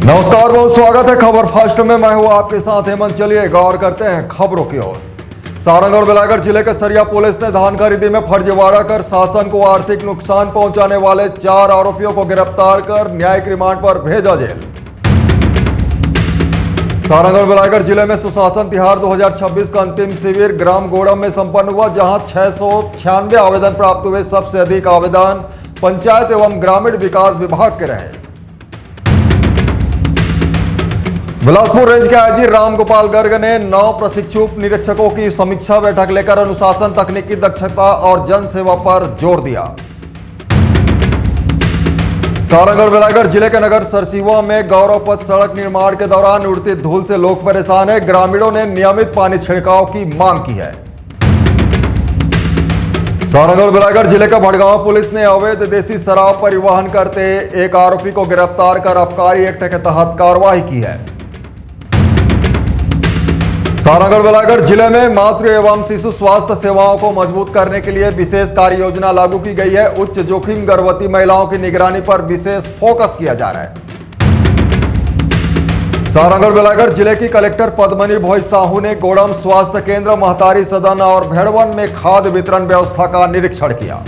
नमस्कार, बहुत स्वागत है खबर फास्ट में। मैं हूं आपके साथ हेमंत। चलिए गौर करते हैं खबरों की ओर। सारंग और बेलागढ़ जिले के सरिया पुलिस ने धान खरीदी में फर्जीवाड़ा कर शासन को आर्थिक नुकसान पहुंचाने वाले 4 आरोपियों को गिरफ्तार कर न्यायिक रिमांड पर भेजा जेल। सारंग और बेलागढ़ जिले में सुशासन तिहार 2026 का अंतिम शिविर ग्राम गोड़म में संपन्न हुआ, जहां 696 आवेदन प्राप्त हुए। सबसे अधिक आवेदन पंचायत एवं ग्रामीण विकास विभाग के रहे। बिलासपुर रेंज के आईजी राम गोपाल गर्ग ने 9 प्रशिक्षु उप निरीक्षकों की समीक्षा बैठक लेकर अनुशासन, तकनीकी दक्षता और जन सेवा पर जोर दिया। सारंग और बेलागढ़ जिले के नगर सरसीवा में गौरव पथ सड़क निर्माण के दौरान उड़ती धूल से लोग परेशान हैं। ग्रामीणों ने नियमित पानी छिड़काव की मांग की है। सारंग और बेलागढ़ जिले का भड़गांव पुलिस ने अवैध देसी शराब परिवहन करते एक आरोपी को गिरफ्तार कर आबकारी एक्ट के तहत कार्रवाई की है। सारंग और बेलागढ़ जिले में मातृ एवं शिशु स्वास्थ्य सेवाओं को मजबूत करने के लिए विशेष कार्य योजना लागू की गई है। उच्च जोखिम गर्भवती महिलाओं की निगरानी पर विशेष फोकस किया जा रहा है। सारंग और बेलागढ़ जिले की कलेक्टर पद्मनी भोई साहू ने गोड़म स्वास्थ्य केंद्र, महतारी सदन और भेड़वन में खाद्य वितरण व्यवस्था का निरीक्षण किया।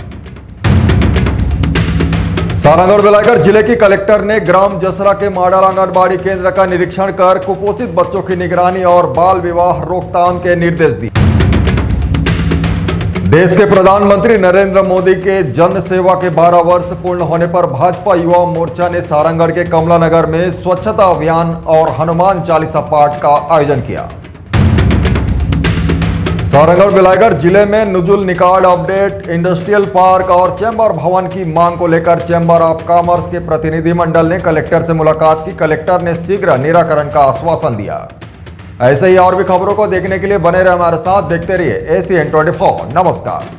सारंग और बेलागढ़ जिले की कलेक्टर ने ग्राम जसरा के मॉडल आंगनबाड़ी केंद्र का निरीक्षण कर कुपोषित बच्चों की निगरानी और बाल विवाह रोकथाम के निर्देश दिए। देश के प्रधानमंत्री नरेंद्र मोदी के जन सेवा के 12 वर्ष पूर्ण होने पर भाजपा युवा मोर्चा ने सारंगगढ़ के कमला नगर में स्वच्छता अभियान और हनुमान चालीसा पाठ का आयोजन किया। सारंग और बेलागढ़ जिले में नुजुल निकाड अपडेट, इंडस्ट्रियल पार्क और चैम्बर भवन की मांग को लेकर चैम्बर ऑफ कॉमर्स के प्रतिनिधिमंडल ने कलेक्टर से मुलाकात की। कलेक्टर ने शीघ्र निराकरण का आश्वासन दिया। ऐसे ही और भी खबरों को देखने के लिए बने रहे हमारे साथ। देखते रहिए ACN24। नमस्कार।